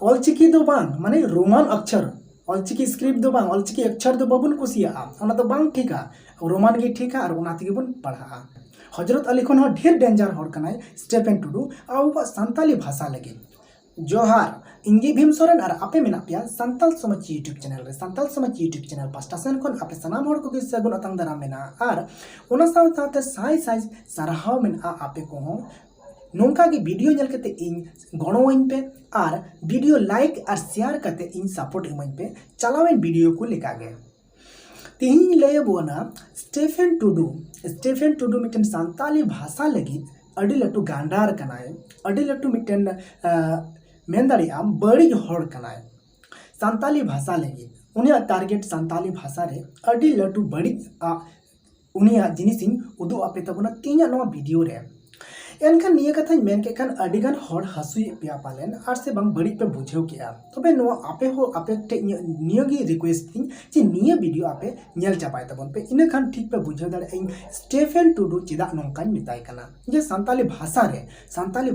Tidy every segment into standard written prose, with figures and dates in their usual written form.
ऑलचिकी दो बांग माने रोमान अक्षर ऑलचिकी स्क्रिप्ट दो बांग ऑलचिकी अक्षर दो बाबुन कुसिया ओना दो बांग ठीका रोमान गे ठीका और ओना तेगे बन पढ़ा हजरत अली खन ढेर डेंजर हर कनाय स्टेफेन टुडू आबो सानताली भाषा लगे जोहार इंगे भीम सोरेन और आपे मेना पिया संताल समाज यूट्यूब चैनल रे संताल समाज यूट्यूब चैनल पास्टा सेन खन आपे सनाम हर को सगुन अतंग दारा मेना और ओना साथे साई साई सारहाव मेना आपे को नोंका की वीडियो नेल कते इन गणोइन पे और वीडियो लाइक और शेयर कते इन सपोर्ट इमन पे चलावेन वीडियो को लेका गे तीन ले बोना स्टेफेन टुडू मिटन संताली भाषा लगी अडी लटू गांडार कनाय अडी लटू मिटन मेन दाड़ियाम बड़ी हड़ कनाय संताली भाषा लगी उनिया टारगेट संताली भाषा रे अडी लटू बड़ी उनिया जिनिसिंग उदु आपे तबना तीन नवा वीडियो रे एनखान निया कथा मेन के खान अडिगान हड़ हसुई पिया पालेन आर से बंग बड़ी पे बुझेव किया तबे नो आपे हो आपे टे निया गी रिक्वेस्ट थी जे निया वीडियो आपे नेल चापाय तबन पे इन खान ठीक पे बुझेव दाड़े इन स्टेफेन टुडू चिदा नोंकान मिताय कना जे संताली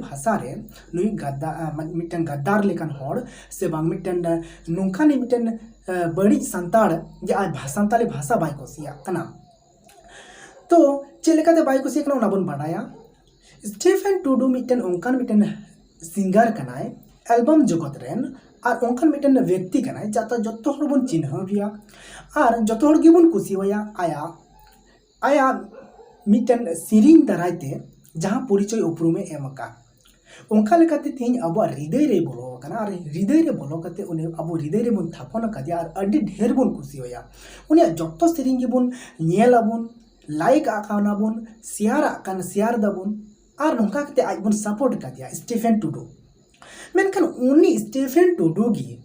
भाषा रे नुई गद्दा मिटन गद्दार लेकान हड़ से बंग मिटन नोंखान मिटन बड़ी संताड़ जे आज संताली भाषा बाय कुसिया कना तो चेलेकाते बाय कुसिया कना ओना बन बाडाया स्टेफेन टुडू मिटन ओंकान मिटन सिंगर कनाय एल्बम जगत रेन और ओंकान मिटन व्यक्ति कनाय जाता जत्तो हर बन चिन्ह बिया और जत्तो हर गिबन कुसिवया आया मिटन सिरिंग दरायते जहां परिचय उपरुमे एमका ओंका लेकाते तीन अब हृदय रे बोलो कना और हृदय रे बोलो कते उनि अब हृदय रे बन थापन कदिया और अड्डी ढेर बन कुसिवया उनि जत्तो सिरिंग गिबन नेल अबुन लाइक आकाना बुन शेयर आकान शेयर दबुन और नौका कते आज बन सपोर्ट कर दिया स्टेफेन टुडू मेनखान उनी स्टेफेन टुडू गी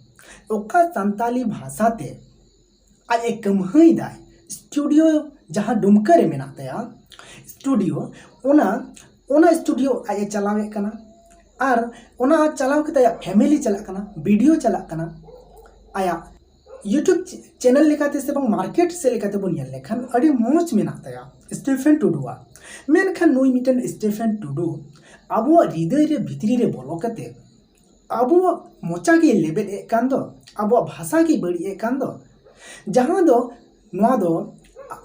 ओका संताली भाषा ते आज एक कमहई दाय स्टूडियो जहां डुमका रे मेना तया स्टूडियो ओना स्टूडियो आज चलावे कना और ओना चलाव कते फैमिली चला कना वीडियो चला कना आया यूट्यूब चैनल लेकाते से बंग मार्केट से लेकाते बन नेल लेखान अड़ी मोच मेना तया स्टेफेन टुडूआ मेनखान नुई मिटन स्टेफेन टुडू अब हृदय रे भितरी रे बोलो कते अब मोचा के लेबेल ए कान दो अब भाषा की बड़ी ए कान दो जहां दो नोआ दो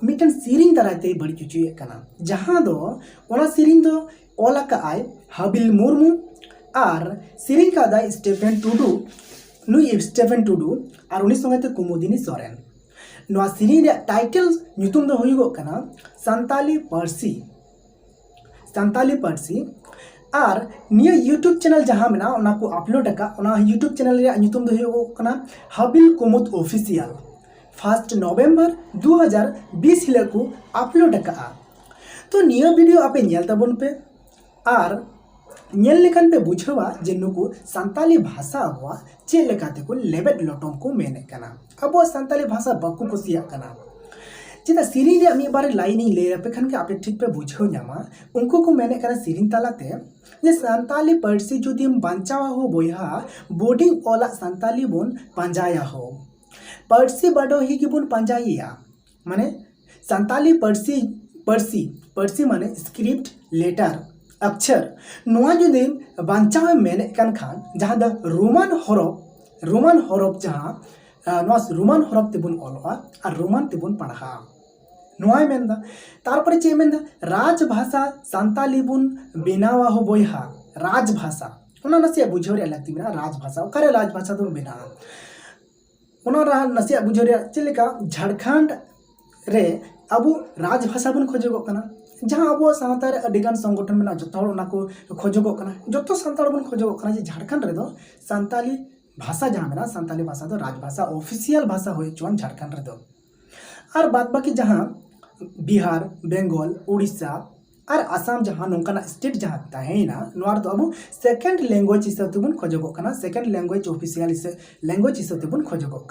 मिटन सिरिंग दराते बड़ी चुचु ए काना जहां दो ओना सिरिंग दो ओला का आय हबिल मुर्मू और सिरिंग का दा स्टेफेन टुडू नुई स्टेफेन टुडू और उनी संगते कुमुदिनी सोरेन नोआ सिरिंग रे टाइटल ᱧᱩᱛᱩᱢ दो हुईगो कना संताली पार्सी और निया यूट्यूब चैनल जहां मेना ओना को अपलोड का ओना यूट्यूब चैनल रे ᱧᱩᱛᱩᱢ दो हुईगो कना हबिल कुमुद ऑफिशियल 1 नवंबर 2020 हिला को अपलोड का तो निया वीडियो आपे नेल तबन पे और नेल लेखान पे बुझवा जे नुकु संताली भाषा हुआ चे लेकाते को लेबेट लटम को मेने कना अब संताली भाषा बकु कुसिया कना चिता सिरिंग रे मी बारे लाइन ले पे खान के आपे ठीक पे बुझो ᱧᱟᱢᱟ उनको को मेने कना सिरिंग तालाते जे संताली पार्सी जुदि बांचावा हो बोया बोर्डिंग ओला संताली बोन पंजाया हो पार्सी बडो ही की बोन पंजाइया माने संताली पार्सी माने स्क्रिप्ट लेटर अक्षर नोआ जुदि बांचाव मेने कान खान जहां द रोमान हरफ जहां नोआ रोमान हरफ तेबुन ओलवा और रोमान तेबुन पढ़ा नोआ मेनदा तारपरे चे मेनदा राजभाषा संताली बुन बेनावा हो बोयहा राजभाषा ओना नसिया बुझो रे लगती मेना राजभाषा ओकारे राजभाषा दो बेना ओना नसिया बुझो रे चलेका झारखंड रे अबु राजभाषा बुन खोजगो कना जहां अब सावतार अडिगान संगठन में जो को खोजगो जो सानताड़ बन खोजगो जे झारखंड रे दो संताली भाषा जहां मेना संताली भाषा दो राजभाषा ऑफिशियल भाषा हो चुन झारखंड रे दो और बाद बाकी जहां बिहार बेंगल उड़ीसा और आसाम जहां नौकाना स्टेट जहां तहेना नोर दो अब सेकेंड लैंग्वेज हिसाब तेबन खोजगो सेकेंड लैंग्वेज ऑफिशियल लैंग्वेज हिसाब तेबन खोजगो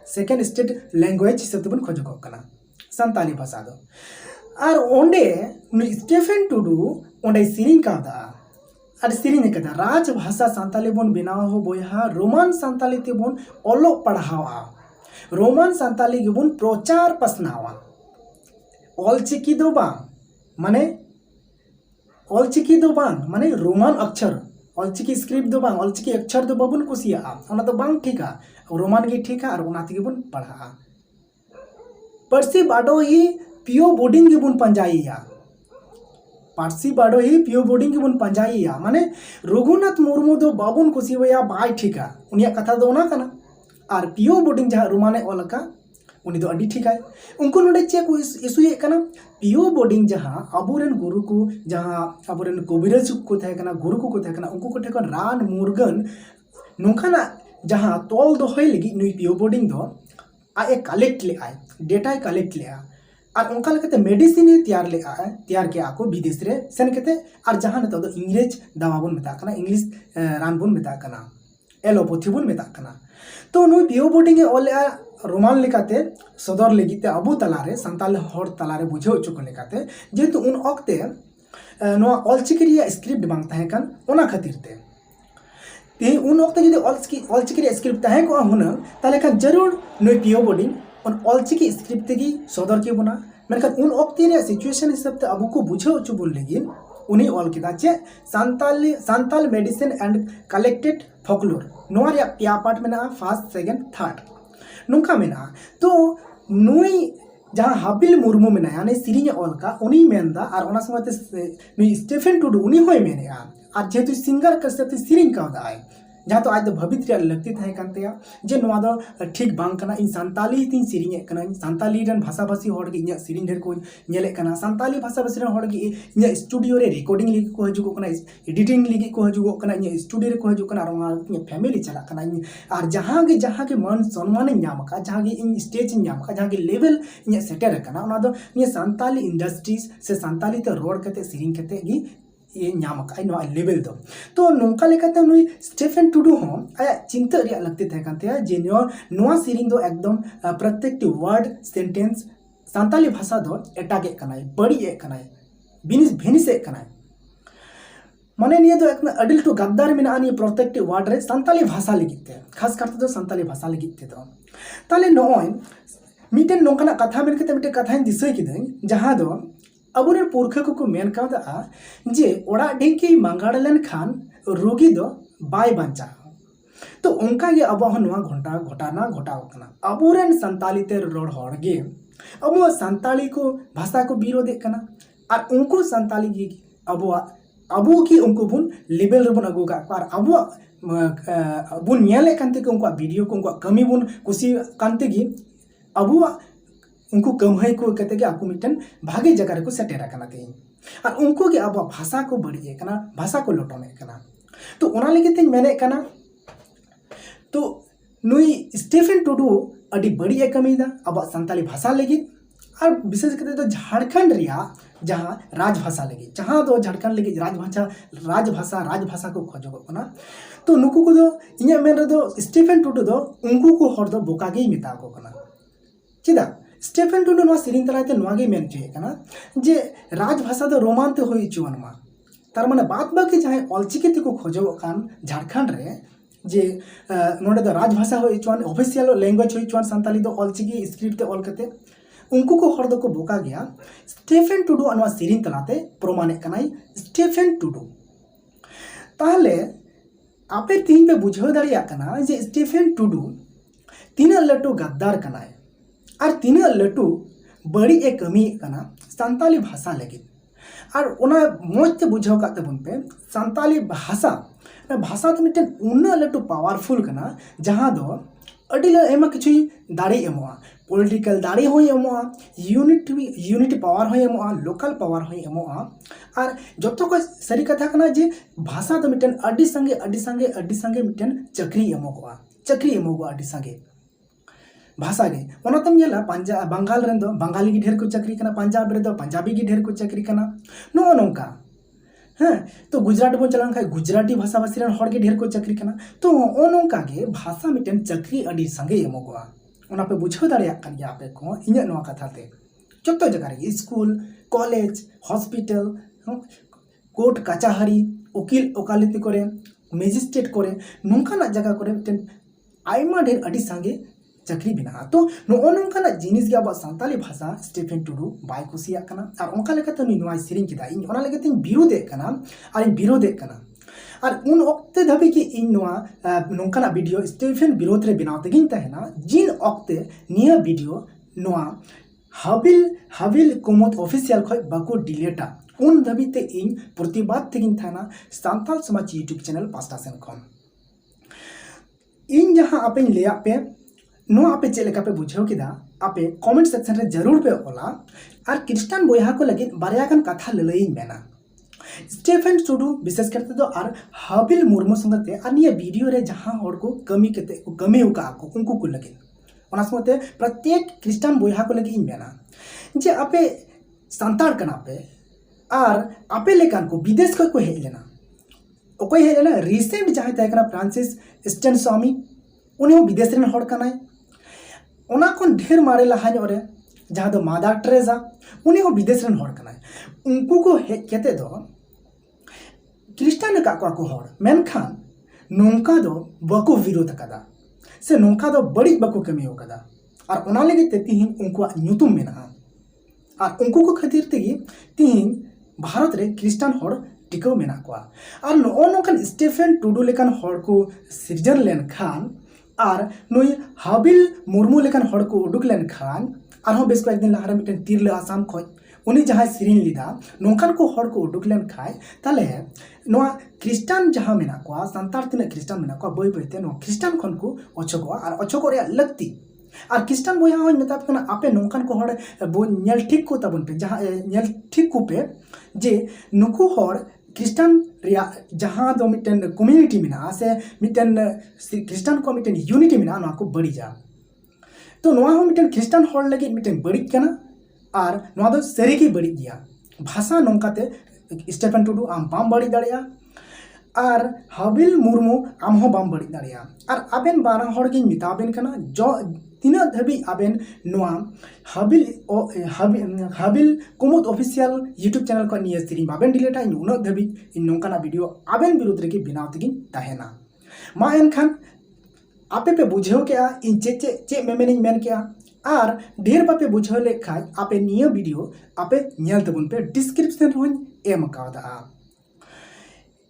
सेकेंड स्टेट लैंग्वेज हिसाब तेबन खोजगो संताली भाषा दो और ओंडे स्टेफेन टुडू ओंडे सिरिंग कादा और सिरिंग कदा राजभाषा संताली बोन बेनाव हो बोया रोमान संताली ते बोन ओलो पढ़ावा रोमान संताली के बोन प्रचार पसनावा ऑलचिकी दो बांग माने रोमान अक्षर ऑलचिकी स्क्रिप्ट दो बांग ऑलचिकी अक्षर दो बाबुन कुसिया ओना तो बांग ठीका रोमान गे ठीका और ओना तेगे बन पढ़ा पार्सी बाडो ही पियो बोर्डिंग गे बन पंजाइया पार्सी बाडो ही पियो बोर्डिंग गे बन पंजाइया माने रघुनाथ मुर्मू दो बाबुन कुसिया बाय ठीका उनिया कथा दो ना कना और पियो बोर्डिंग जहाँ रोमाने ओलका उनी दो अडी ठीकाय उनको नोडे चे को इशू कना पियो बोर्डिंग जहाँ अबुरेन गुरु को जहाँ अबुरेन कबिराज को थे कना गुरु को थे कना उनको को थे कन रान मुर्गन नोखाना जहाँ तोल दो होय लगी नुई पियो बोर्डिंग दो आए कलेक्ट ले आए डेटा कलेक्ट ले और उनका लेते मेडिसिन तैयार किया को विदेश रे सेन केते और जहाँ नितो दो इंग्रेज दवा बन मेता कना इंग्लिश रान बन मेता कना एलोपैथी बन मेता कना तो नुई पियो बोर्डिंग ए ओले रोमान लेकाते सदर लेगिते अबु तलारे संताल हर तलारे बुझाव चुको लेकाते जेतु उन ऑक्ते नोआ ऑलचिकी रिया स्क्रिप्ट बांग ताहे कन ओना खातिर ते उन वक्त जो ऑलचिकी स्क्रिप्ट ताहे को हुना ताले का जरूर नुई पियो बोर्डिंग और ऑलचिकी स्क्रिप्ट तेगी सदर के बना मेनखान उन वक्त रे सिचुएशन हिसाब ते अबु को बुझाव चु बोल लेगिन उनी ऑल केदा चे Santal medicine and collected folklore नोआ रे पिया पार्ट में ना फर्स्ट सेकंड थर्ड नोंका मेना तो नुई जहाँ हाबिल मुर्मू में यानी सिरिंग ऑलका उनी मेनदा और ओना समते नुई स्टीफेन टुडू उनी होय मेनेया और जेतु सिंगर कर सकते सिरिंग का दाय जहाँ तो आज भवित लगती थे कानतेया जे नोआ दो ठीक बांग कना इन संताली तीन सिरिंग कना संताली रन भाषा भाषी होड़ के इन्या सिरिंग ढेर को नेले कना संताली भाषा भाषी रन होड़ के इन्या स्टूडियो रे रिकॉर्डिंग लिगे को हजू कना एडिटिंग लिगे को हजू कना इन्या स्टूडियो रे को हजू कना और फैमिली चला कना और जहाँ के मन सम्मान नाम का जहाँ के इन स्टेज नाम का जहाँ के लेवल इन्या सेटर कना ओना दो इन्या संताली इंडस्ट्रीज से संताली ते रोड कते सिरिंग कते गी ये नाम का लेवल दो तो नौका लेकाते नुई स्टीफेन टुडू हो आया चिंता रिया लगती थे कांते जे नोआ सिरिंग दो एकदम प्रत्येक वर्ड सेंटेंस संताली भाषा दो एटागे कनाय बड़ी ए कनाय भेनिस ए कनाय माने निये दो एक अडिल टू गद्दार में आनी प्रत्येक वर्ड रे संताली भाषा लगिते खास करते दो संताली भाषा लगिते दो ताले नोय मिटेन नोंकाना कथा मेन केते मिटे कथा दिसय किदे जहां दो अबुरे पुरखा को मेन कादा जे ओड़ा ढेंकी मांगाड़ लेन खान रोगी दो बाय बंचा तो उनका ये अब घटना घटाव अबुरेन संताली ते रोड हड़गे अब संताली को भाषा को विरोध कना और उनको संताली की अबो की उनको बुन लेवल रे बुन अगु का और अबो बुन नेले कांते को उनको वीडियो को उनको कमी बुन कुसी कांते की अबो उनको कमहाई को कहते कि आपको मिटन भागे जगह को सेटेरा कना ते और उनको के अब भाषा को बढ़िए कना भाषा को लोटोने कना तो ओना लगे ते मैंने कना तो नुई स्टीफेन टुडू अडी बढ़िया कमीदा अब संताली भाषा लगी और विशेष करते तो झारखंड रिया जहाँ राजभाषा लगी जहाँ तो झारखंड लगी राजभाषा को खोजो कना तो नुकु को दो इन्या मेन रे दो स्टीफेन टुडू दो उनको को हर दो बोकागे मिता को कना चिदा स्टीफेन टुडू नोआ सिरिंग तलाते नोआगे मेन चुए कना जे राजभाषा दो रोमान ते होई चुवन मा तार माने बात बाकी जहाँ ऑलचिकी ते को खोजो कान झारखंड रे जे नोडे दो राजभाषा होई चुवन ऑफिशियल लैंग्वेज होई चुवन संताली दो ऑलचिकी स्क्रिप्ट ते ऑल कते उनको को हर दो को बोका गया स्टीफेन टुडू नोआ सिरिंग तलाते प्रमाणे कनाई स्टीफेन टुडू ताहले आपे तीन पे बुझाव दाड़िया कना जे स्टीफेन टुडू तीन लटू गद्दार कनाय और तीन लटू बड़ी ए कमी कना संताली भाषा लगे और उना मोजते बुझाव काते बुन पे संताली भाषा तो मिटन उन्ना लटू पावरफुल कना जहाँ दो अडिल एमा किछु दाड़ी एमोआ पॉलिटिकल दाड़ी होय एमोआ यूनिटी पावर होय एमोआ लोकल पावर होय एमोआ और जतो को सरी कथा कना जे भाषा तो मिटन अडी संगे मिटन चक्री एमोआ अडी संगे भाषा गे ओनातम नेला बंगाल रेन दो बंगाली की ढेर को चक्री कना पंजाब रे दो पंजाबी की ढेर को चक्री कना नो नोंका हाँ तो गुजरात बन चलान खाय गुजराती भाषा भाषी रेन हर के ढेर को चक्री कना तो ओ नोंका गे भाषा मिटन चक्री अडी संगे एमोगवा ओना पे बुझाव दाड़िया कान गया आपे को इन्या नोआ कथा ते जतो जगह रे स्कूल कॉलेज हॉस्पिटल कोर्ट कचहरी उकिल ओकालती करे मैजिस्ट्रेट करे नोंका ना जगह करे मिटन आइमा ढेर अडी संगे चक्री बिना तो नोंका जिनिस के अब संताली भाषा स्टीफेन टुडू बाय कुसिया कना और ओंका लेकाते नुई नोआ सिरिंग किदा इन ओना लेकाते विरोधे कना और विरोधे कना और उन वक्ते धाबी कि इन नोंकाना वीडियो स्टीफेन विरोध रे बनाव तेगिन तहना जिन वक्ते निया वीडियो हाबिल कुमुद ऑफिशियल खय बाको डिलीटा उन धाबी ते इन प्रतिबाद तेगिन तहना सांताल समाज यूट्यूब चैनल पास्टा सेन खन इन जहां आपे ले पे नो आपे चेक लेका पे बुझाव किदा आपे कमेंट सेक्शन रे जरूर पे ओला और क्रिस्टियन बोया को लगे बारया गान कथा ललई मेना स्टीफेन टुडू विशेष करते तो और हाबिल मुर्मू संगते और निया वीडियो रे जहां हर को कमी केते को कमी उका को उनको को लगे ओना समते प्रत्येक क्रिस्टियन बोया को लगे इन मेना जे आपे संतार कना पे और आपे लेकान को विदेश को हेज लेना ओकोय हेज लेना रिसेंट जहां तय कना फ्रांसिस स्टेन स्वामी उनी विदेश रेन हड़ कनाय ओना कोन ढेर मारे लहा रे जहां दो मादार ट्रेजा उनी विदेश रेन हड़ कनाय उनको को हेज केते दो क्रिस्टियन का को हड़ मेनखान नोंका दो बको विरोध कदा से नोंका दो बड़ी बको कमी हो कदा और ओना लगे ते तिहिन उनको नुतुम मेना और उनको को खातिर तेगी तिहिन भारत रे क्रिस्टियन हड़ टिकाव मेना को और नोकान स्टीफेन टुडू लेकान हड़ को सिरजन लेन खान और नुई हाबिल मुर्मू लेकान हड़ को उडुक लेन खान और बेस कয়েক दिन लहारे मिटन तीरले आसाम खय उनी जहां सिरिन लिदा नोकान को हड़ को उडुक लेन खाय ताले नोआ क्रिस्टियन जहां मेना को संतार तिना क्रिस्टियन मेना को बय बयते नो क्रिस्टियन खन को अछोगवा और अछोगो रे लगती और क्रिस्टियन बोया हो मेताप कना आपे नोकान को हड़ बो नेल ठीक को तबन पे जहां नेल ठीक को पे जे नुकु हड़ क्रिस्टियन रिया जहां दो मिटन कम्युनिटी मेना से मिटन क्रिस्टियन को मिटन यूनिटी मेना ना को बड़ी जा तो नोआ हो मिटन क्रिस्टियन हड़ लगे मिटन बड़ी कना और नोआ दो सरी की बड़ी गया भाषा नोंकाते स्टीफेन टुडू आम बाम बड़ी दाड़िया और हाबिल मुर्मू आम हो बाम बड़ी दाड़िया और आबेन बारा हड़ गिन मिताबेन कना जो तीना धबी आबेन नोआ हाबिल कुमुद ऑफिशियल यूट्यूब चैनल को निये सिरी बाबेन डिलीटा इन उना धबी इन नोंकाना वीडियो आबेन विरुद्ध रे की बनाव तेगिन ताहेना मा एनखान आपे पे बुझेव के इन चे मेमेनिंग मेन के और ढेर बापे बुझेव ले खाय आपे निया वीडियो आपे नेल तबुन पे डिस्क्रिप्शन होन एम कावदा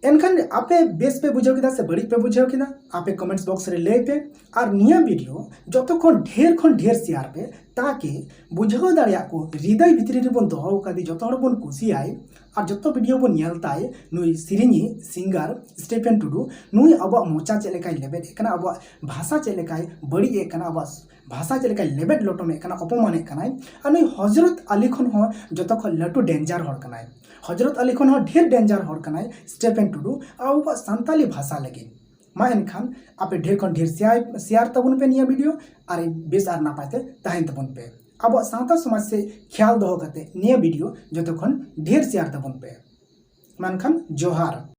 एनखान आपे बेस पे बुझेव किदा से बड़ी पे बुझेव किदा आपे कमेंट्स बॉक्स रे ले पे और निया वीडियो जतो खन ढेर शेयर पे ताकि बुझेव दाड़िया को हृदय भितरी रे बन दोहो कदी जतो हड़ बन खुशी आए और जतो वीडियो बन नेलताय नुई सिरिनी सिंगर स्टीफेन टुडू नुई अब मोचा चलेकाय लेबेद एकना अब भाषा चलेकाय बड़ी एकना अब भाषा चलेकाय लेबेद लोटो में एकना अपमान एकनाय और नुई हजरत अली खन हो जतो ख लटू डेंजर हड़ कनाय हजरत अली खन हो ढेर डेंजर हड़ कनाय स्टीफेन टुडू और अब संताली भाषा लगे मा एनखान आपे ढेर खन ढेर शेयर तबुन पे निया वीडियो और बेस आर नापायते ताहेन तबुन पे अब सावता समाज से ख्याल दोहो कते निया वीडियो जतो खन ढेर शेयर तबुन पे मानखान जोहार।